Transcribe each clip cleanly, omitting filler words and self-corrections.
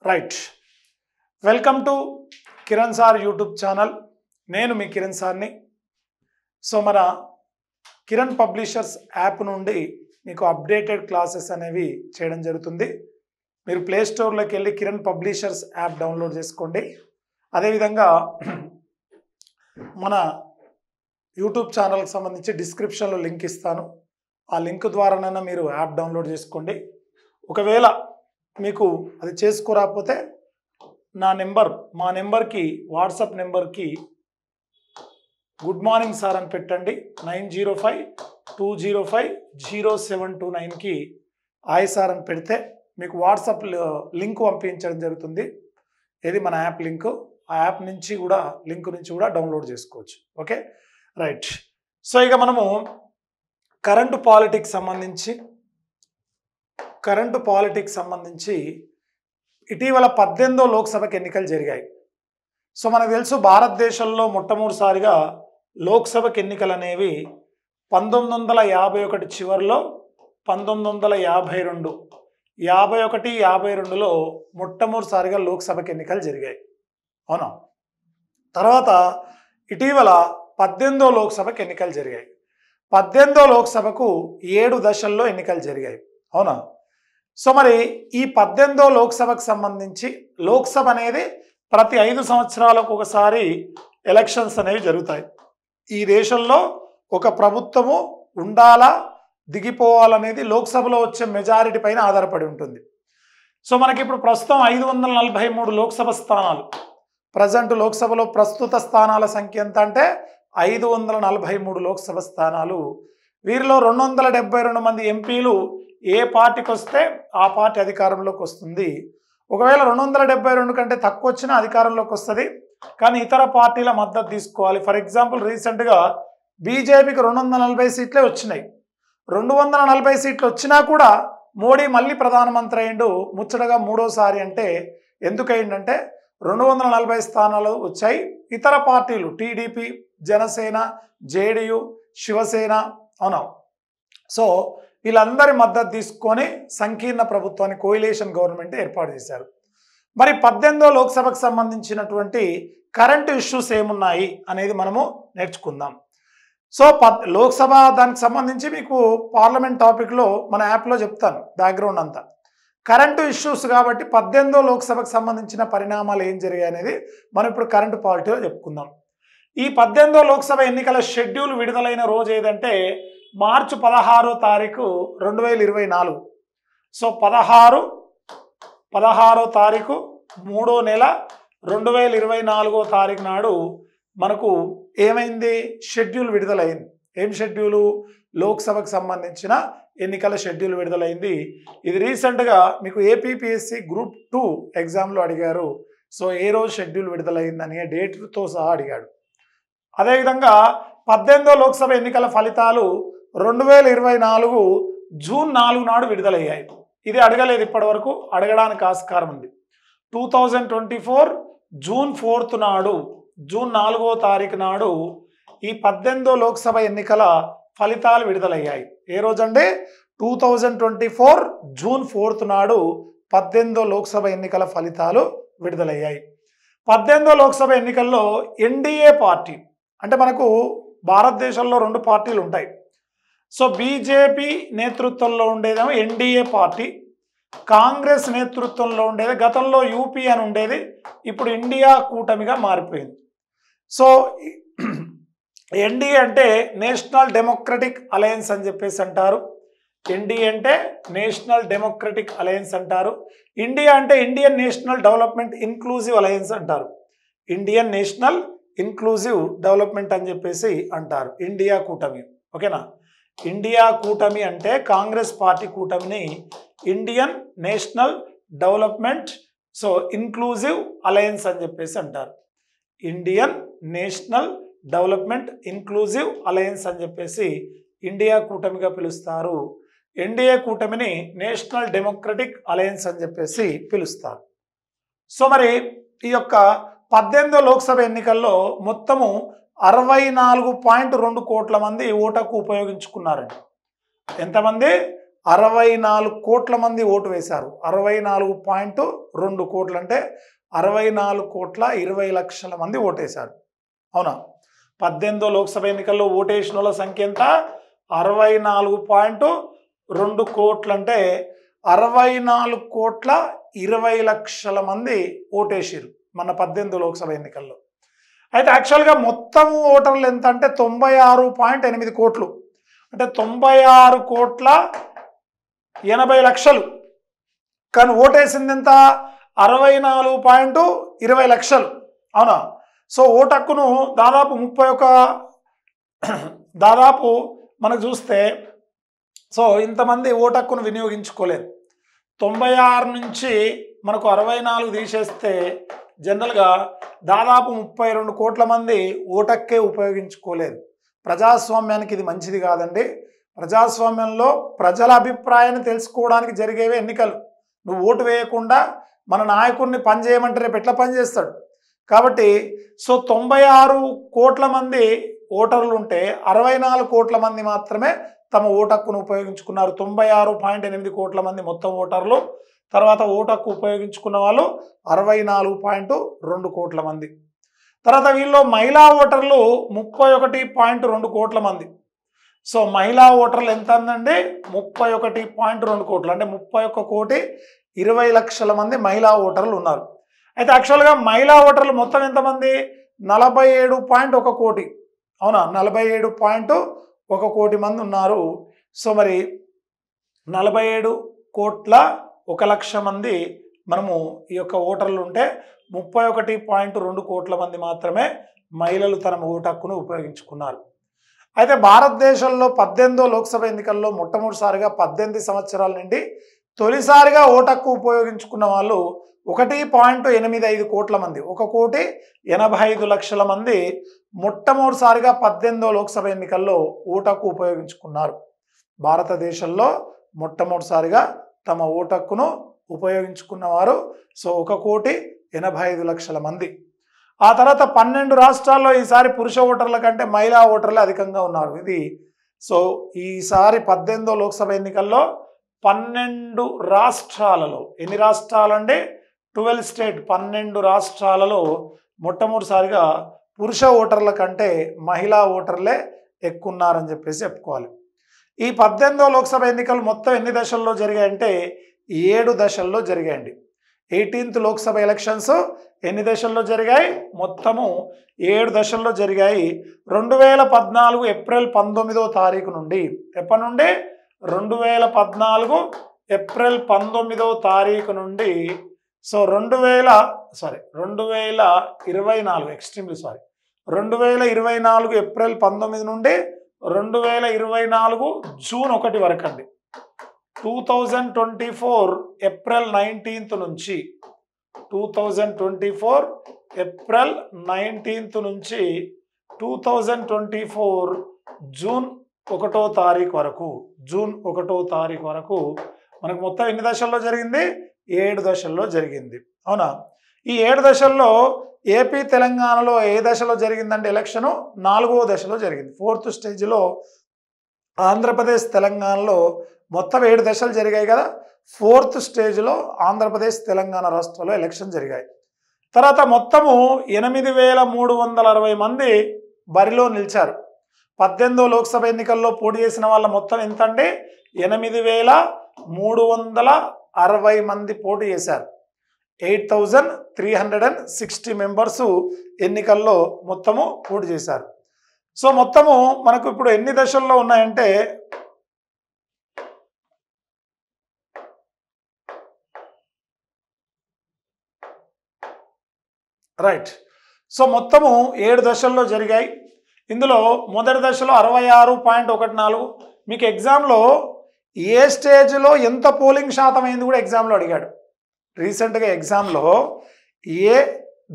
Right welcome to Kiran sir YouTube channel. నేను మీ కిరణ్ సార్ని. So మన కిరణ్ పబ్లిషర్స్ యాప్ నుండి మీకు అప్డేటెడ్ క్లాసెస్ అనేవి చేయడం జరుగుతుంది. మీరు ప్లే స్టోర్లోకి వెళ్ళి కిరణ్ పబ్లిషర్స్ యాప్ డౌన్లోడ్ చేసుకోండి. అదేవిధంగా మన యూట్యూబ్ ఛానల్కి సంబంధించి డిస్క్రిప్షన్లో లింక్ ఇస్తాను. ఆ లింక్ ద్వారానైనా మీరు యాప్ డౌన్లోడ్ చేసుకోండి. ఒకవేళ మీకు అది చేసుకోరాకపోతే మా నెంబర్కి వాట్సాప్ నెంబర్కి గుడ్ మార్నింగ్ సార్ అని పెట్టండి. 9052050729కి హాయ్ సార్ అని పెడితే మీకు వాట్సాప్ లింక్ పంపించడం జరుగుతుంది. ఇది మన యాప్ లింక్. ఆ యాప్ నుంచి కూడా లింక్ నుంచి కూడా డౌన్లోడ్ చేసుకోవచ్చు. Okay right. సో ఇక మనము కరెంటు పాలిటిక్స్ సంబంధించి ఇటీవల 18వ లోక్సభకి ఎన్నికలు జరిగాయి. సో మనకు తెలుసు భారతదేశంలో మొట్టమొదటిసారిగా లోక్సభకి ఎన్నికలు అనేవి 1951 చివరిలో 1951-52లో మొట్టమొదటిసారిగా లోక్సభకి ఎన్నికలు జరిగాయి. అవునా? తర్వాత ఇటీవల 18వ లోక్సభకి ఎన్నికలు జరిగాయి. 18వ లోక్సభకు 7 దశల్లో ఎన్నికలు జరిగాయి. అవునా? సో మరి ఈ 18వ లోక్సభకు సంబంధించి లోక్సభ అనేది ప్రతి 5 సంవత్సరాలకు ఒకసారి ఎలక్షన్స్ అనేవి జరుగుతాయి. ఈ దేశంలో ఒక ప్రభుత్వము ఉండాలా దిగిపోవాలనేది లోక్సభలో వచ్చే మెజారిటీ పైన ఆధారపడి ఉంటుంది. సో మనకి ఇప్పుడు ప్రస్తుతం 543 లోక్సభ స్థానాలు. ప్రజెంట్ లోక్సభలో ప్రస్తుత స్థానాల సంఖ్య ఎంత అంటే 543 లోక్సభ స్థానాలు. వీరిలో 272 మంది ఎంపీలు ఏ పార్టీకి వస్తే ఆ పార్టీ అధికారంలోకి వస్తుంది. ఒకవేళ 272 కంటే తక్కువ వచ్చినా అధికారంలోకి వస్తుంది, కానీ ఇతర పార్టీల మద్దతు తీసుకోవాలి. ఫర్ ఎగ్జాంపుల్ రీసెంట్గా బీజేపీకి 240 సీట్లే వచ్చినాయి. 240 సీట్లు వచ్చినా కూడా మోడీ మళ్ళీ ప్రధానమంత్రి అయిండు ముచ్చటగా 3వసారి. అంటే ఎందుకయిందంటే 240 స్థానాలు వచ్చాయి. ఇతర పార్టీలు టీడీపీ, జనసేన, జేడీయూ, శివసేన అవునా, సో వీళ్ళందరి మద్దతు తీసుకొని సంకీర్ణ ప్రభుత్వాన్ని కోయిలేషన్ గవర్నమెంట్ ఏర్పాటు చేశారు. మరి 18వ లోక్సభకు సంబంధించినటువంటి కరెంటు ఇష్యూస్ ఏమున్నాయి అనేది మనము నేర్చుకుందాం. సో లోక్సభ దానికి సంబంధించి మీకు పార్లమెంట్ టాపిక్లో మన యాప్లో చెప్తాను బ్యాక్గ్రౌండ్ అంతా. కరెంటు ఇష్యూస్ కాబట్టి 18వ లోక్సభకు సంబంధించిన పరిణామాలు ఏం జరిగాయి అనేది మనం ఇప్పుడు కరెంటు పాలిటీలో చెప్పుకుందాం. ఈ 18వ లోక్సభ ఎన్నికల షెడ్యూల్ విడుదలైన రోజు ఏదంటే మార్చి 16వ తారీఖు 2024. సో 16వ తారీఖు 3వ నెల 2024వ తారీఖు నాడు మనకు ఏమైంది? షెడ్యూల్ విడుదలైంది. ఏం షెడ్యూలు? లోక్సభకు సంబంధించిన ఎన్నికల షెడ్యూల్ విడుదలైంది. ఇది రీసెంట్గా మీకు ఏపీపీఎస్సీ గ్రూప్ 2 ఎగ్జామ్లో అడిగారు. సో ఏ రోజు షెడ్యూల్ విడుదలైందని డేట్తో సహా అడిగాడు. అదేవిధంగా 18వ లోక్సభ ఎన్నికల ఫలితాలు 2024 జూన్ 4 నాడు విడుదలయ్యాయి. ఇది అడగలేదు ఇప్పటి వరకు, అడగడానికి ఆస్కారం ఉంది. 2024 జూన్ 4 నాడు, జూన్ 4వ తారీఖు నాడు ఈ 18వ లోక్సభ ఎన్నికల ఫలితాలు విడుదలయ్యాయి. ఏ రోజండి? 2024 జూన్ 4 నాడు 18వ లోక్సభ ఎన్నికల ఫలితాలు విడుదలయ్యాయి. 18వ లోక్సభ ఎన్నికల్లో ఎన్డీఏ పార్టీ అంటే మనకు భారతదేశంలో 2 పార్టీలు ఉంటాయి. సో బీజేపీ నేతృత్వంలో ఉండేదేమో ఎన్డీఏ పార్టీ, కాంగ్రెస్ నేతృత్వంలో ఉండేది గతంలో యూపీ అని ఉండేది, ఇప్పుడు ఇండియా కూటమిగా మారిపోయింది. సో ఎన్డీఏ అంటే నేషనల్ డెమోక్రటిక్ అలయన్స్ అని చెప్పేసి అంటారు. ఎన్డీఏ అంటే నేషనల్ డెమోక్రటిక్ అలయన్స్ అంటారు. ఇండియా అంటే Indian national development inclusive alliance అంటారు. ఇండియన్ నేషనల్ ఇన్క్లూజివ్ డెవలప్మెంట్ అని చెప్పేసి అంటారు. ఇండియా కూటమి. ఓకేనా? ఇండియా కూటమి అంటే కాంగ్రెస్ పార్టీ కూటమిని Indian national development inclusive alliance అని చెప్పేసి అంటారు. Indian national development inclusive alliance అని చెప్పేసి ఇండియా కూటమిగా పిలుస్తారు. ఎన్డీఏ కూటమిని నేషనల్ డెమోక్రటిక్ అలయన్స్ అని చెప్పేసి పిలుస్తారు. సో మరి ఈ యొక్క 18వ లోక్సభ ఎన్నికల్లో మొత్తము 64.2 కోట్ల మంది ఓటుకు ఉపయోగించుకున్నారండి. ఎంతమంది? 64 కోట్ల మంది ఓటు వేశారు. 64.2 కోట్లు అంటే 64,20,00,000 మంది ఓటేశారు. అవునా? 18వ లోక్సభ ఎన్నికల్లో ఓటేసిన వాళ్ళ సంఖ్య ఎంత? 64.2 కోట్లు అంటే 64,20,00,000 మంది ఓటేసారు మన 18వ లోక్సభ ఎన్నికల్లో. అయితే యాక్చువల్గా మొత్తం ఓటర్లు ఎంత అంటే 96.8 కోట్లు అంటే 96,80,00,000. కానీ ఓటేసింది ఎంత? 64.20,00,000. అవునా? సో ఓటు హక్కును దాదాపు మనకు చూస్తే సో ఇంతమంది ఓటు హక్కును వినియోగించుకోలేదు. 96 నుంచి మనకు 64 తీసేస్తే జనరల్గా దాదాపు 32 కోట్ల మంది ఓటు హక్కే ఉపయోగించుకోలేదు. ప్రజాస్వామ్యానికి ఇది మంచిది కాదండి. ప్రజాస్వామ్యంలో ప్రజల అభిప్రాయాన్ని తెలుసుకోవడానికి జరిగేవి ఎన్నికలు. నువ్వు ఓటు వేయకుండా మన నాయకుడిని పని చేయమంటే రేపు ఎట్లా పని చేస్తాడు? కాబట్టి సో 96 కోట్ల మంది ఓటర్లు ఉంటే 64 కోట్ల మంది మాత్రమే తమ ఓటు హక్కును ఉపయోగించుకున్నారు. 96.8 కోట్ల మంది మొత్తం ఓటర్లు. తర్వాత ఓటు హక్కు ఉపయోగించుకున్న వాళ్ళు 64.2 కోట్ల మంది. తర్వాత వీళ్ళు మహిళా ఓటర్లు 31.2 కోట్ల మంది. సో మహిళా ఓటర్లు ఎంత అందండి? 31.2 కోట్లు అంటే 31,20,00,000 మంది మహిళా ఓటర్లు ఉన్నారు. అయితే యాక్చువల్గా మహిళా ఓటర్లు మొత్తం ఎంతమంది? 47.1 కోటి. అవునా? 47.1 కోటి మంది ఉన్నారు. సో మరి 47,01,00,000 మంది మనము ఈ యొక్క ఓటర్లు ఉంటే 31.2 కోట్ల మంది మాత్రమే మహిళలు తమ ఓటు హక్కును ఉపయోగించుకున్నారు. అయితే భారతదేశంలో 18వ లోక్సభ ఎన్నికల్లో మొట్టమొదటిసారిగా 18 సంవత్సరాల నుండి తొలిసారిగా ఓటు హక్కు ఉపయోగించుకున్న వాళ్ళు 1.85 కోట్ల మంది, 1,85,00,000 మంది మొట్టమొదటిసారిగా 18వ లోక్సభ ఎన్నికల్లో ఓటు హక్కు ఉపయోగించుకున్నారు. భారతదేశంలో మొట్టమొదటిసారిగా తమ ఓటు హక్కును ఉపయోగించుకున్నవారు సో 1,85,00,000 మంది. ఆ తర్వాత 12 రాష్ట్రాల్లో ఈసారి పురుష ఓటర్ల కంటే మహిళా ఓటర్లే అధికంగా ఉన్నారు. ఇది సో ఈసారి 18వ లోక్సభ ఎన్నికల్లో 12 రాష్ట్రాలలో, ఎన్ని రాష్ట్రాలంటే 12 స్టేట్, 12 రాష్ట్రాలలో మొట్టమొదటిసారిగా పురుష ఓటర్ల కంటే మహిళా ఓటర్లే ఎక్కువ ఉన్నారని చెప్పేసి చెప్పుకోవాలి. ఈ 18వ లోక్సభ ఎన్నికలు మొత్తం ఎన్ని దశల్లో జరిగాయంటే 7 దశల్లో జరిగాయండి. 18th లోక్సభ ఎలక్షన్స్ ఎన్ని దశల్లో జరిగాయి? మొత్తము 7 దశల్లో జరిగాయి. 2014 ఏప్రిల్ 19వ తారీఖు నుండి, ఎప్పటి నుండి? 2014 ఏప్రిల్ 19వ తారీఖు నుండి సో 2024 ఏప్రిల్ 19 నుండి 2024 జూన్ 1 వరకు అండి. 2024 ఏప్రిల్ 19th నుంచి 2024 ఏప్రిల్ 19th నుంచి 2024 జూన్ 1వ తారీఖు వరకు మనకు మొత్తం ఎన్ని దశల్లో జరిగింది? 7 దశల్లో జరిగింది. అవునా? ఈ 7 దశల్లో ఏపీ తెలంగాణలో ఏ దశలో జరిగిందంటే ఎలక్షను 4వ దశలో జరిగింది. 4th స్టేజ్లో ఆంధ్రప్రదేశ్ తెలంగాణలో మొత్తం 7 దశలు జరిగాయి కదా. 4th స్టేజ్లో ఆంధ్రప్రదేశ్ తెలంగాణ రాష్ట్రాల్లో ఎలక్షన్ జరిగాయి. తర్వాత మొత్తము 8,360 మంది బరిలో నిలిచారు. 18వ లోక్సభ ఎన్నికల్లో పోటీ చేసిన వాళ్ళ మొత్తం ఎంత అంటే 8,360 మంది పోటీ చేశారు. 8,360 మెంబర్స్ ఎన్నికల్లో మొత్తము పోటీ చేశారు. సో మొత్తము మనకు ఇప్పుడు ఎన్ని దశల్లో ఉన్నాయంటే రైట్. సో మొత్తము 7 దశల్లో జరిగాయి. ఇందులో మొదటి దశలో 66.14. మీకు ఎగ్జామ్లో ఏ స్టేజ్లో ఎంత పోలింగ్ శాతం అయింది కూడా ఎగ్జామ్లో అడిగాడు. రీసెంట్గా ఎగ్జామ్లో ఏ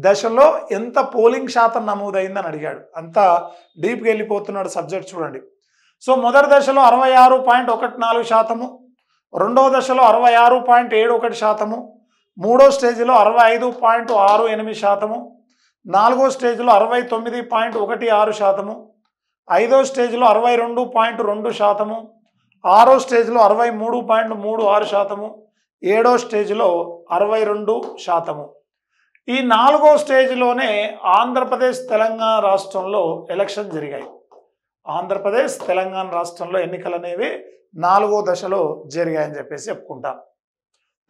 దశలో ఎంత పోలింగ్ శాతం నమోదైందని అడిగాడు. అంత డీప్గా వెళ్ళిపోతున్నాడు సబ్జెక్ట్ చూడండి. సో మొదటి దశలో 66.14%, రెండవ దశలో 66.71%, మూడో స్టేజ్లో 65.68%, నాలుగో స్టేజ్లో 69.16%, ఐదో స్టేజ్లో 62.2%, ఆరో స్టేజ్లో 63.36%, ఏడో స్టేజ్లో 62%. ఈ నాలుగో స్టేజ్లోనే ఆంధ్రప్రదేశ్ తెలంగాణ రాష్ట్రంలో ఎలక్షన్ జరిగాయి. ఆంధ్రప్రదేశ్ తెలంగాణ రాష్ట్రంలో ఎన్నికలు అనేవి నాలుగో దశలో జరిగాయని చెప్పేసి చెప్పుకుంటాం.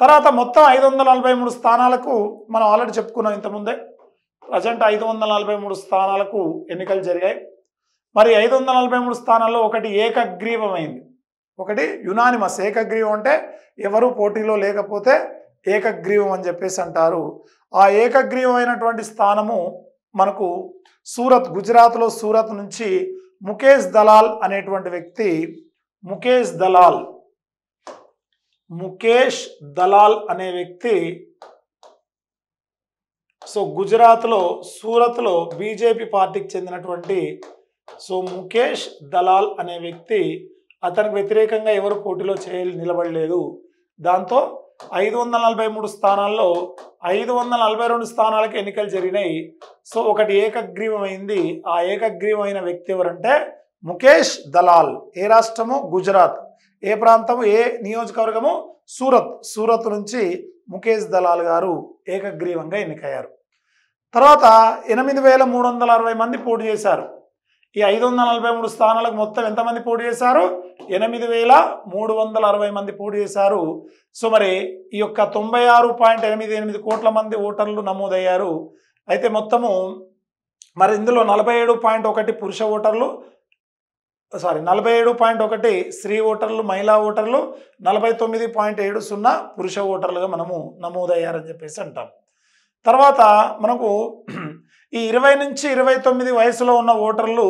తర్వాత మొత్తం 543 స్థానాలకు మనం ఆల్రెడీ చెప్పుకున్నాం ఇంతకుముందే. ప్రజెంట్ 543 స్థానాలకు ఎన్నికలు జరిగాయి. మరి 543 స్థానాల్లో ఒకటి ఏకగ్రీవమైంది, ఒకటి యునానిమస్. ఏకగ్రీవం అంటే ఎవరు పోటీలో లేకపోతే ఏకగ్రీవం అని చెప్పేసి అంటారు. ఆ ఏకగ్రీవమైనటువంటి స్థానము మనకు సూరత్, గుజరాత్లో సూరత్ నుంచి ముఖేష్ దలాల్ అనేటువంటి వ్యక్తి, ముఖేష్ దలాల్ అనే వ్యక్తి సో గుజరాత్లో సూరత్లో బీజేపీ పార్టీకి చెందినటువంటి ముఖేష్ దలాల్ అనే వ్యక్తి, అతనికి వ్యతిరేకంగా ఎవరు పోటీలో నిలబడలేదు. దాంతో 543 స్థానాల్లో 542 స్థానాలకు ఎన్నికలు జరిగినాయి. సో ఒకటి ఏకగ్రీవమైంది. ఆ ఏకగ్రీవమైన వ్యక్తి ఎవరంటే ముఖేష్ దలాల్. ఏ రాష్ట్రము? గుజరాత్. ఏ ప్రాంతము? ఏ నియోజకవర్గము? సూరత్ నుంచి ముఖేష్ దలాల్ గారు ఏకగ్రీవంగా ఎన్నికయ్యారు. తర్వాత 8,360 మంది పోటీ చేశారు. ఈ 543 స్థానాలకు మొత్తం ఎంతమంది పోటీ చేశారు? 8,360 మంది పోటీ చేశారు. సో మరి ఈ యొక్క 96.88 కోట్ల మంది ఓటర్లు నమోదయ్యారు. అయితే మొత్తము మరి ఇందులో 47.1 పురుష ఓటర్లు, 47.1 స్త్రీ ఓటర్లు, మహిళా ఓటర్లు, 49.70 పురుష ఓటర్లుగా మనము నమోదయ్యారని చెప్పేసి అంటాం. తర్వాత మనకు ఈ 20 నుంచి 29 వయసులో ఉన్న ఓటర్లు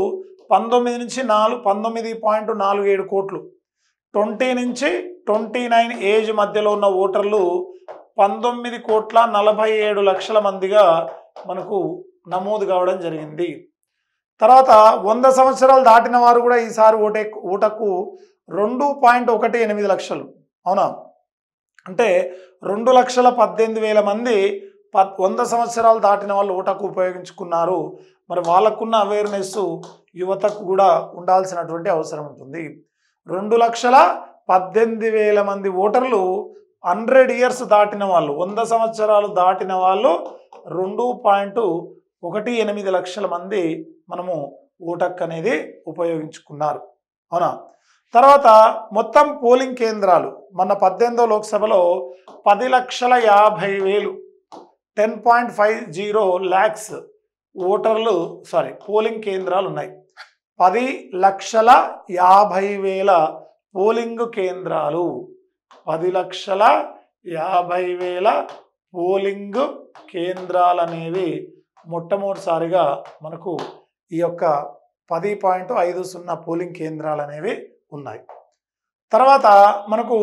19 నుంచి 19.47 కోట్లు, 20 నుంచి 29 ఏజ్ మధ్యలో ఉన్న ఓటర్లు 19,47,00,000 మందిగా మనకు నమోదు కావడం జరిగింది. తర్వాత 100 సంవత్సరాలు దాటిన వారు కూడా ఈసారి ఓటకు 2.18 లక్షలు. అవునా? అంటే 2,18,000 మంది 100 సంవత్సరాలు దాటిన వాళ్ళు ఓటకు ఉపయోగించుకున్నారు. మరి వాళ్ళకున్న అవేర్నెస్ యువతకు కూడా ఉండాల్సినటువంటి అవసరం ఉంటుంది. 2,18,000 మంది ఓటర్లు 100 ఇయర్స్ దాటిన వాళ్ళు, 100 సంవత్సరాలు దాటిన వాళ్ళు 2.18 లక్షల మంది మనము ఓటక్ అనేది ఉపయోగించుకున్నారు. అవునా? తర్వాత మొత్తం పోలింగ్ కేంద్రాలు మన 18వ లోక్సభలో 10,50,000 10.50 lakhs ఓటర్లు పోలింగ్ కేంద్రాలు ఉన్నాయి. 10,50,000 పోలింగ్ కేంద్రాలు, 10,50,000 పోలింగ్ కేంద్రాలు అనేవి మొట్టమొదటిసారిగా మనకు ఈ యొక్క 10.50 పోలింగ్ కేంద్రాలు అనేవి ఉన్నాయి. తర్వాత మనకు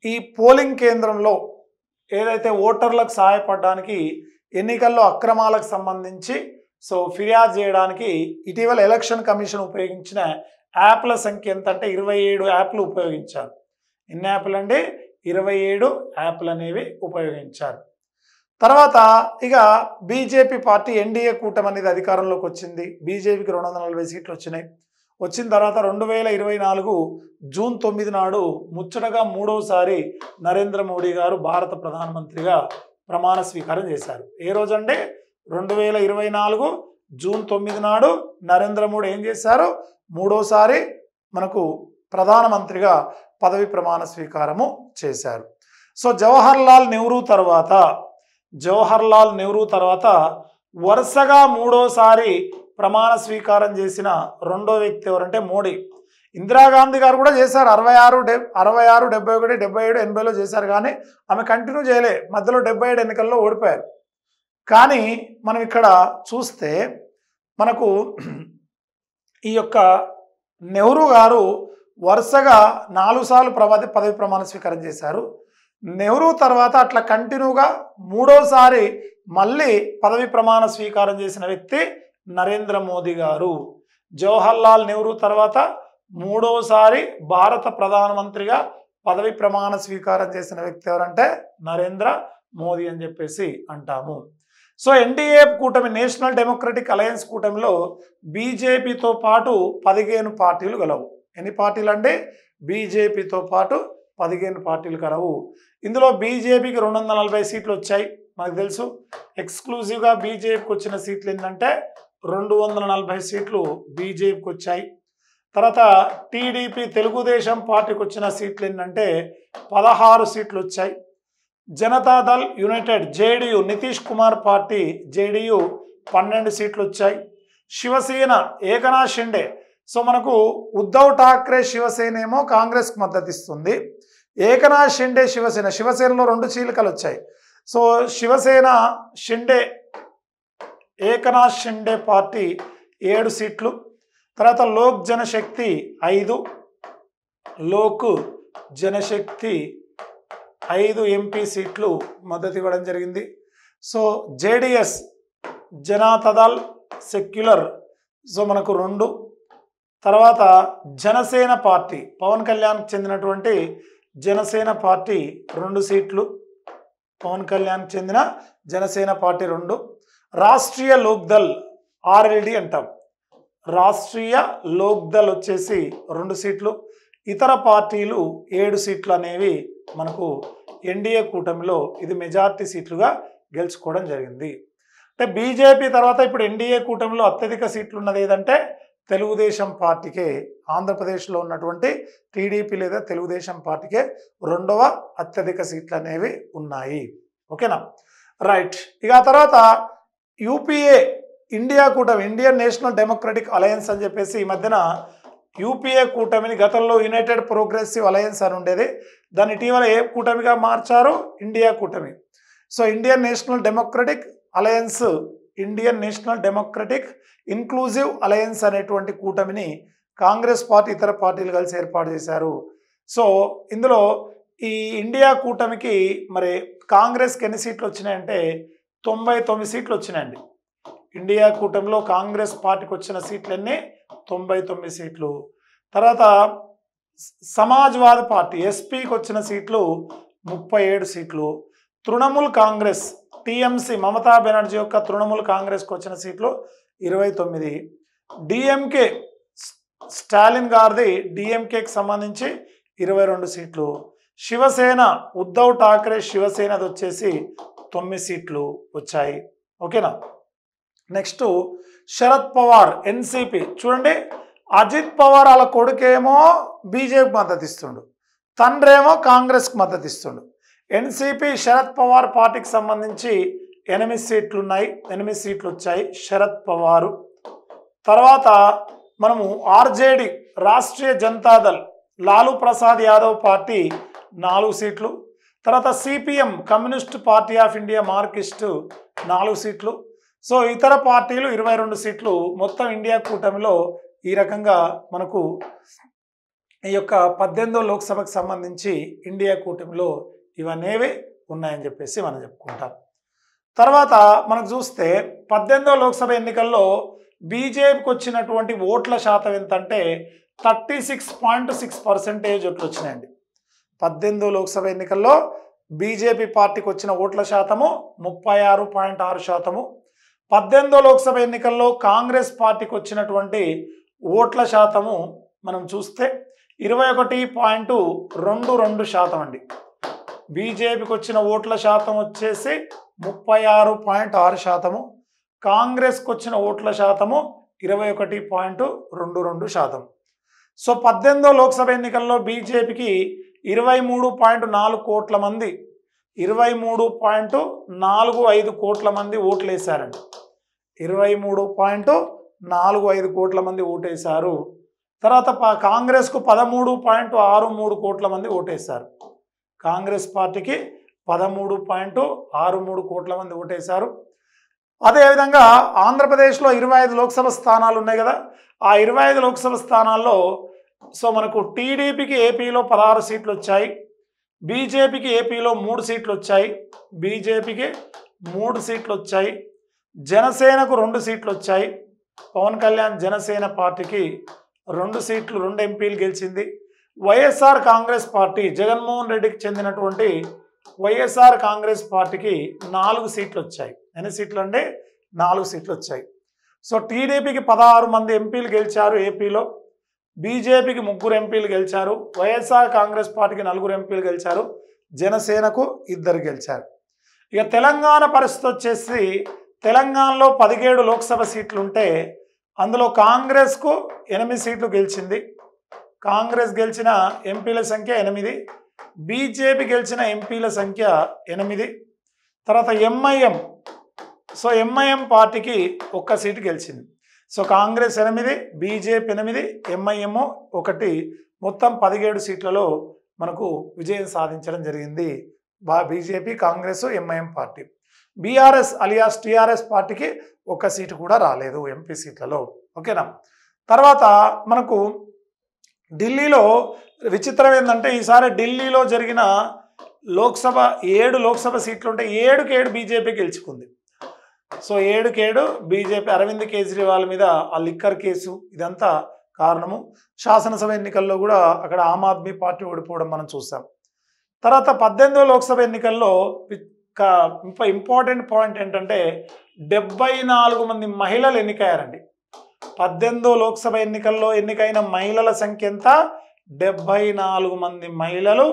ఈ పోలింగ్ కేంద్రంలో ఏదైతే ఓటర్లకు సహాయపడడానికి ఎన్నికల్లో అక్రమాలకు సంబంధించి ఫిర్యాదు చేయడానికి ఇటీవల ఎలక్షన్ కమిషన్ ఉపయోగించిన యాప్ల సంఖ్య ఎంత అంటే 27 యాప్లు ఉపయోగించారు. ఎన్ని యాప్లు అండి? 27 యాప్లు అనేవి ఉపయోగించారు. తర్వాత ఇక బీజేపీ పార్టీ ఎన్డీఏ కూటమి అనేది అధికారంలోకి వచ్చింది. బీజేపీకి 240 సీట్లు వచ్చినాయి. వచ్చిన తర్వాత 2024 జూన్ 9 నాడు ముచ్చటగా మూడోసారి నరేంద్ర మోడీ గారు భారత ప్రధానమంత్రిగా ప్రమాణ స్వీకారం చేశారు. ఏ రోజంటే 2024 జూన్ 9 నాడు నరేంద్ర మోడీ ఏం చేశారు? మూడోసారి మనకు ప్రధానమంత్రిగా పదవి ప్రమాణ స్వీకారము చేశారు. సో జవహర్లాల్ నెహ్రూ తర్వాత వరుసగా మూడోసారి ప్రమాణ స్వీకారం చేసిన రెండో వ్యక్తి ఎవరంటే మోడీ. ఇందిరాగాంధీ గారు కూడా చేశారు. 66, 71, 77, 80లో చేశారు. కానీ ఆమె కంటిన్యూ చేయలే. మధ్యలో 77 ఎన్నికల్లో ఓడిపోయారు. కానీ మనం ఇక్కడ చూస్తే మనకు ఈ యొక్క నెహ్రూ గారు వరుసగా 4 సార్లు పదవి ప్రమాణ స్వీకారం చేశారు. నెహ్రూ తర్వాత అట్లా కంటిన్యూగా మూడోసారి మళ్ళీ పదవి ప్రమాణ స్వీకారం చేసిన వ్యక్తి నరేంద్ర మోదీ గారు. జవహర్లాల్ నెహ్రూ తర్వాత మూడోసారి భారత ప్రధానమంత్రిగా పదవి ప్రమాణ స్వీకారం చేసిన వ్యక్తి ఎవరంటే నరేంద్ర మోదీ అని చెప్పేసి అంటాము. సో ఎన్డీఏ కూటమి, నేషనల్ డెమోక్రటిక్ అలయన్స్ కూటమిలో బీజేపీతో పాటు 15 పార్టీలు గలవు. ఎన్ని పార్టీలు అంటే బీజేపీతో పాటు 15 పార్టీలు కలవు. ఇందులో బీజేపీకి 240 సీట్లు వచ్చాయి మనకు తెలుసు. ఎక్స్క్లూజివ్గా బీజేపీకి వచ్చిన సీట్లు ఏంటంటే 240 సీట్లు బీజేపీకి వచ్చాయి. తర్వాత టీడీపీ తెలుగుదేశం పార్టీకి వచ్చిన సీట్లు ఏంటంటే 16 సీట్లు వచ్చాయి. Janata Dal United JDU Nitish Kumar party JDU 12 సీట్లు వచ్చాయి. శివసేన ఏకనాథ్ షిండే, సో మనకు ఉద్ధవ్ ఠాక్రే శివసేన ఏమో కాంగ్రెస్కి మద్దతు ఇస్తుంది. ఏకనాథ్ షిండే శివసేనలో 2 చీలికలు వచ్చాయి. సో శివసేన షిండే ఏకనాథ్ షిండే పార్టీ 7 సీట్లు. తర్వాత లోక్ జనశక్తి 5, లోక్ జనశక్తి 5 ఎంపీ సీట్లు మద్దతు ఇవ్వడం జరిగింది. So JDS Janata Dal secular so మనకు 2. తర్వాత జనసేన పార్టీ పవన్ కళ్యాణ్కి చెందినటువంటి జనసేన పార్టీ 2 సీట్లు. పవన్ కళ్యాణ్కి చెందిన జనసేన పార్టీ 2. రాష్ట్రీయ లోక్దళ్ ఆర్ఎల్డి అంటాం. రాష్ట్రీయ లోక్దళ్ వచ్చేసి 2 సీట్లు. ఇతర పార్టీలు 7 సీట్లు అనేవి మనకు ఎన్డీఏ కూటమిలో ఇది మెజార్టీ సీట్లుగా గెలుచుకోవడం జరిగింది. అంటే బీజేపీ తర్వాత ఇప్పుడు ఎన్డీఏ కూటమిలో అత్యధిక సీట్లు ఉన్నది ఏదంటే తెలుగుదేశం పార్టీకే. ఆంధ్రప్రదేశ్లో ఉన్నటువంటి టీడీపీ లేదా తెలుగుదేశం పార్టీకే 2వ అత్యధిక సీట్లు అనేవి ఉన్నాయి. ఓకేనా, రైట్. ఇక ఆ తర్వాత యూపీఏ ఇండియా కూటమి, ఇండియన్ నేషనల్ డెమోక్రటిక్ అలయన్స్ అని చెప్పేసి ఈ మధ్యన యూపీఏ కూటమిని గతంలో యునైటెడ్ ప్రోగ్రెసివ్ అలయన్స్ అని ఉండేది, దాన్ని ఇటీవల ఏ కూటమిగా మార్చారు? ఇండియా కూటమి. So Indian national democratic alliance, Indian national democratic inclusive alliance అనేటువంటి కూటమిని కాంగ్రెస్ పార్టీ ఇతర పార్టీలు కలిసి ఏర్పాటు చేశారు. సో ఇందులో ఈ ఇండియా కూటమికి మరి కాంగ్రెస్కి ఎన్ని సీట్లు వచ్చినాయంటే 99 సీట్లు వచ్చినాయండి. ఇండియా కూటమిలో కాంగ్రెస్ పార్టీకి వచ్చిన సీట్లు ఎన్ని? 99 సీట్లు. తర్వాత సమాజ్వాదీ పార్టీ ఎస్పీకి వచ్చిన సీట్లు 37 సీట్లు. తృణమూల్ కాంగ్రెస్ టీఎంసీ మమతా బెనర్జీ యొక్క తృణమూల్ కాంగ్రెస్కి వచ్చిన సీట్లు 29. డిఎంకే స్టాలిన్ గారిది డిఎంకేకి సంబంధించి 22 సీట్లు. శివసేన ఉద్ధవ్ ఠాక్రే శివసేనది వచ్చేసి 9 సీట్లు వచ్చాయి. ఓకేనా. Next Sharad Pawar NCP. చూడండి, అజిత్ పవార్ వాళ్ళ కొడుకేమో బీజేపీకి మద్దతు ఇస్తుండు, తండ్రేమో కాంగ్రెస్కి మద్దతు ఇస్తుండు. ఎన్సిపి శరద్ పవార్ పార్టీకి సంబంధించి 8 సీట్లు ఉన్నాయి, 8 సీట్లు వచ్చాయి శరద్ పవారు. తర్వాత మనము ఆర్జేడి రాష్ట్రీయ జనతాదళ్ లాలూ ప్రసాద్ యాదవ్ పార్టీ 4 సీట్లు. తర్వాత CPM communist party of India Marxist 4 సీట్లు. సో ఇతర పార్టీలు 22 సీట్లు. మొత్తం ఇండియా కూటమిలో ఈ రకంగా మనకు ఈ యొక్క 18వ లోక్సభకు సంబంధించి ఇండియా కూటమిలో ఇవనేవి ఉన్నాయని చెప్పేసి మనం చెప్పుకుంటాం. తర్వాత మనకు చూస్తే 18వ లోక్సభ ఎన్నికల్లో బీజేపీకి వచ్చినటువంటి ఓట్ల శాతం ఎంతంటే 36.6% ఓట్లు వచ్చినాయండి. 18వ లోక్సభ ఎన్నికల్లో బీజేపీ పార్టీకి వచ్చిన ఓట్ల శాతము 36.6%. 18వ లోక్సభ ఎన్నికల్లో కాంగ్రెస్ పార్టీకి వచ్చినటువంటి ఓట్ల శాతము మనం చూస్తే 21.22% అండి. బీజేపీకి వచ్చిన ఓట్ల శాతం వచ్చేసి 36.6%. కాంగ్రెస్కి వచ్చిన ఓట్ల శాతము 21.22%. సో 18వ లోక్సభ ఎన్నికల్లో బీజేపీకి 23.4 కోట్ల మంది 23.45 కోట్ల మంది ఓట్లు వేశారండి. 23.45 కోట్ల మంది ఓటేశారు. తర్వాత కాంగ్రెస్కు 13.63 కోట్ల మంది ఓటేశారు. కాంగ్రెస్ పార్టీకి 13.63 కోట్ల మంది ఓటేశారు. అదేవిధంగా ఆంధ్రప్రదేశ్లో 25 లోక్సభ స్థానాలు ఉన్నాయి కదా, ఆ 25 లోక్సభ స్థానాల్లో సో మనకు టీడీపీకి ఏపీలో 16 సీట్లు వచ్చాయి, బీజేపీకి ఏపీలో 3 సీట్లు వచ్చాయి, బీజేపీకి 3 సీట్లు వచ్చాయి, జనసేనకు 2 సీట్లు వచ్చాయి. పవన్ కళ్యాణ్ జనసేన పార్టీకి 2 సీట్లు 2 ఎంపీలు గెలిచింది. వైఎస్ఆర్ కాంగ్రెస్ పార్టీ జగన్మోహన్ రెడ్డికి చెందినటువంటి వైఎస్ఆర్ కాంగ్రెస్ పార్టీకి 4 సీట్లు వచ్చాయి. ఎన్ని సీట్లు అంటే 4 సీట్లు వచ్చాయి. సో టీడీపీకి 16 మంది ఎంపీలు గెలిచారు ఏపీలో, బీజేపీకి 3 ఎంపీలు గెలిచారు, వైఎస్ఆర్ కాంగ్రెస్ పార్టీకి 4 ఎంపీలు గెలిచారు, జనసేనకు 2 గెలిచారు. ఇక తెలంగాణ పరిస్థితి వచ్చేసి తెలంగాణలో 17 లోక్సభ సీట్లు ఉంటే అందులో కాంగ్రెస్కు 8 సీట్లు గెలిచింది. కాంగ్రెస్ గెలిచిన ఎంపీల సంఖ్య 8, బీజేపీ గెలిచిన ఎంపీల సంఖ్య 8. తర్వాత ఎంఐఎం, సో ఎంఐఎం పార్టీకి 1 సీటు గెలిచింది. సో కాంగ్రెస్ 8, బీజేపీ 8, ఎంఐఎం 1, మొత్తం 17 సీట్లలో మనకు విజయం సాధించడం జరిగింది BJP, Congress, MIM party. BRS alias TRS పార్టీకి 1 సీటు కూడా రాలేదు ఎంపీ సీట్లలో. ఓకేనా. తర్వాత మనకు ఢిల్లీలో విచిత్రం ఏంటంటే ఈసారి ఢిల్లీలో జరిగిన లోక్సభ 7 లోక్సభ సీట్లు ఉంటే 7కి 7 బీజేపీ గెలుచుకుంది. So 7కి 7 BJP. అరవింద్ కేజ్రీవాల్ మీద ఆ లిక్కర్ కేసు ఇదంతా కారణము. శాసనసభ ఎన్నికల్లో కూడా అక్కడ ఆమ్ ఆద్మీ పార్టీ ఓడిపోవడం మనం చూసాం. తర్వాత 18వ లోక్సభ ఎన్నికల్లో ఇంపార్టెంట్ పాయింట్ ఏంటంటే 74 మంది మహిళలు ఎన్నికయ్యారండి. 18వ లోక్సభ ఎన్నికల్లో ఎన్నికైన మహిళల సంఖ్య ఎంత? 74 మంది మహిళలు.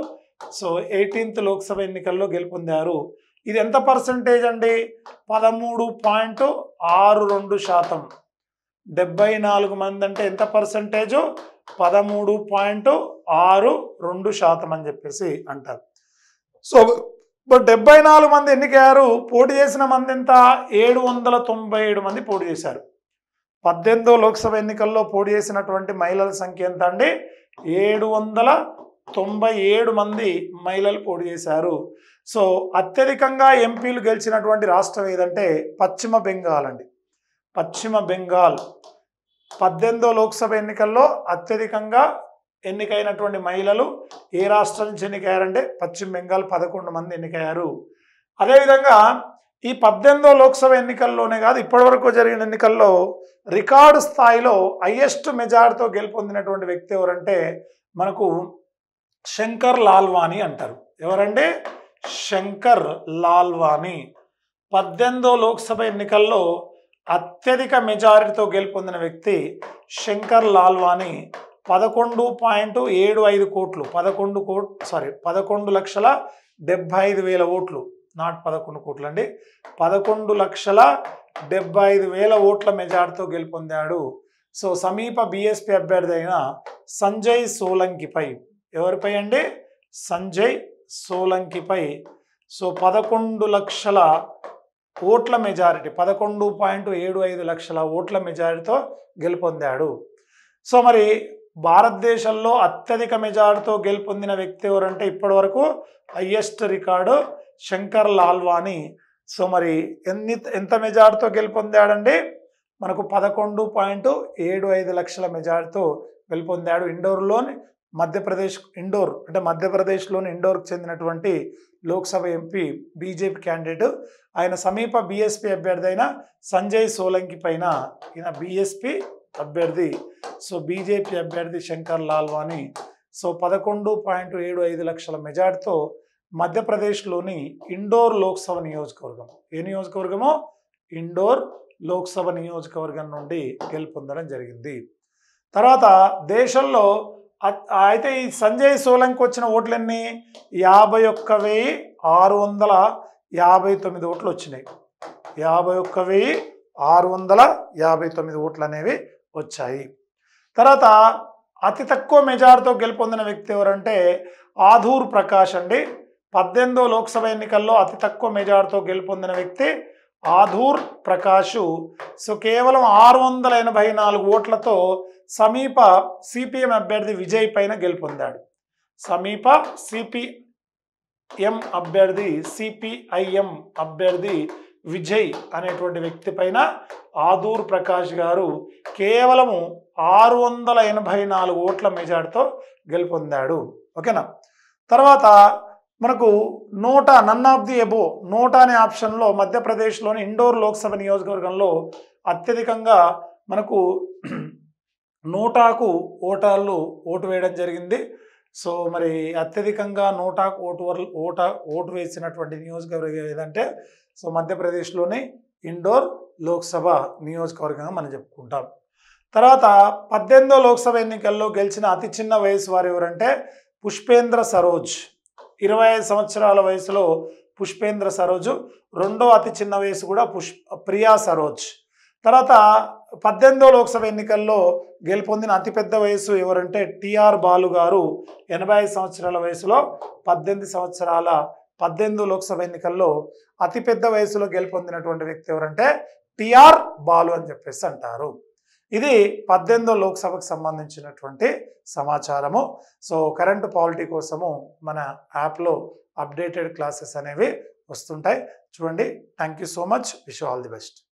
సో 18th లోక్సభ ఎన్నికల్లో గెలుపొందారు. ఇది ఎంత పర్సంటేజ్ అండి? 13.62%. 74 మంది అంటే ఎంత పర్సంటేజు? 13.62% అని చెప్పేసి అంటారు. సో 74 మంది ఎన్నికయ్యారు. పోటీ చేసిన మంది ఎంత? 797 మంది పోటీ చేశారు. 18వ లోక్సభ ఎన్నికల్లో పోటీ చేసినటువంటి మహిళల సంఖ్య ఎంత అండి? 797 మంది మహిళలు పోటీ చేశారు. సో అత్యధికంగా ఎంపీలు గెలిచినటువంటి రాష్ట్రం ఏదంటే పశ్చిమ బెంగాల్ అండి. పశ్చిమ బెంగాల్ 18వ లోక్సభ ఎన్నికల్లో అత్యధికంగా ఎన్నికైనటువంటి మహిళలు ఏ రాష్ట్రం నుంచి ఎన్నికయ్యారంటే పశ్చిమ బెంగాల్ 11 మంది ఎన్నికయ్యారు. అదేవిధంగా ఈ 18వ లోక్సభ ఎన్నికల్లోనే కాదు, ఇప్పటివరకు జరిగిన ఎన్నికల్లో రికార్డు స్థాయిలో హైయెస్ట్ మెజార్టీతో గెలుపొందినటువంటి వ్యక్తి ఎవరంటే మనకు శంకర్ లాల్వానీ అంటారు. ఎవరంటే శంకర్ లాల్వానీ 18వ లోక్సభ ఎన్నికల్లో అత్యధిక మెజారిటీతో గెలుపొందిన వ్యక్తి శంకర్ లాల్వానీ. 11.75 కోట్లు, 11,75,000 ఓట్లు, నాట్ 11 కోట్లు అండి, 11,75,000 ఓట్ల మెజార్టీతో గెలుపొందాడు. సో సమీప బీఎస్పీ అభ్యర్థి అయిన సంజయ్ సోలంకిపై, ఎవరిపై అండి? సంజయ్ సోలంకిపై. సో 11 లక్షల ఓట్ల మెజారిటీ, 11.75 లక్షల ఓట్ల మెజారిటీతో గెలుపొందాడు. సో మరి భారతదేశంలో అత్యధిక మెజారిటీతో గెలుపొందిన వ్యక్తి ఎవరంటే ఇప్పటి వరకు highest record Shankar Lalwani. So మరి ఎంత మెజారిటీతో గెలుపొందాడండి? మనకు 11.75 లక్షల మెజారిటీతో గెలుపొందాడు. ఇండోర్లోని మధ్యప్రదేశ్లోని ఇండోర్కు చెందినటువంటి లోక్సభ ఎంపీ బీజేపీ క్యాండిడేట్. ఆయన సమీప బీఎస్పీ అభ్యర్థి అయిన సంజయ్ సోలంకి పైన ఈయన బీఎస్పీ అభ్యర్థి. సో బీజేపీ అభ్యర్థి శంకర్ లాల్వానీ. సో 11.75 లక్షల మెజార్టీతో మధ్యప్రదేశ్లోని ఇండోర్ లోక్సభ నియోజకవర్గం, ఏ నియోజకవర్గమో? ఇండోర్ లోక్సభ నియోజకవర్గం నుండి గెలుపొందడం జరిగింది. తర్వాత దేశంలో అయితే ఈ సంజయ్ సోలంకి వచ్చిన ఓట్లన్నీ 51,659 ఓట్లు వచ్చినాయి. 51,659 ఓట్లు అనేవి వచ్చాయి. తర్వాత అతి తక్కువ మెజార్టీతో గెలుపొందిన వ్యక్తి ఎవరంటే ఆధూర్ ప్రకాష్ అండి. 18వ లోక్సభ ఎన్నికల్లో అతి తక్కువ మెజార్టీతో గెలుపొందిన వ్యక్తి ఆధూర్ ప్రకాష్. సో కేవలం 684 ఓట్లతో సమీప సిపిఎం అభ్యర్థి విజయ్ పైన గెలుపొందాడు. సమీప సిపిఎం సిపిఐఎం అభ్యర్థి విజయ్ అనేటువంటి వ్యక్తి పైన ఆధూర్ ప్రకాష్ గారు కేవలము 684 ఓట్ల మెజార్టీతో గెలుపొందాడు. ఓకేనా. తర్వాత మనకు నన్ ఆఫ్ ది ఎబో నోటా అనే ఆప్షన్లో మధ్యప్రదేశ్లోని ఇండోర్ లోక్సభ నియోజకవర్గంలో అత్యధికంగా మనకు నోటాకు ఓటు వేయడం జరిగింది. సో మరి అత్యధికంగా నోటాకు ఓటు వేసినటువంటి నియోజకవర్గం ఏదంటే సో మధ్యప్రదేశ్లోని ఇండోర్ లోక్సభ నియోజకవర్గంగా మనం చెప్పుకుంటాం. తర్వాత 18వ లోక్సభ ఎన్నికల్లో గెలిచిన అతి చిన్న వయసు వారు ఎవరంటే పుష్పేంద్ర సరోజ్. 25 సంవత్సరాల వయసులో పుష్పేంద్ర సరోజు. రెండో అతి చిన్న వయసు కూడా ప్రియా సరోజ్. తర్వాత 18వ లోక్సభ ఎన్నికల్లో గెలుపొందిన అతిపెద్ద వయసు ఎవరంటే టిఆర్ బాలు గారు. 85 సంవత్సరాల వయసులో 18వ లోక్సభ ఎన్నికల్లో అతిపెద్ద వయసులో గెలుపొందినటువంటి వ్యక్తి ఎవరంటే టిఆర్ బాలు అని చెప్పేసి అంటారు. ఇది 18వ లోక్సభకు సంబంధించినటువంటి సమాచారము. సో కరెంట్ పాలిటీ కోసము మన యాప్లో అప్డేటెడ్ క్లాసెస్ అనేవి వస్తుంటాయి చూడండి. Thank you so much. Wish you all the best.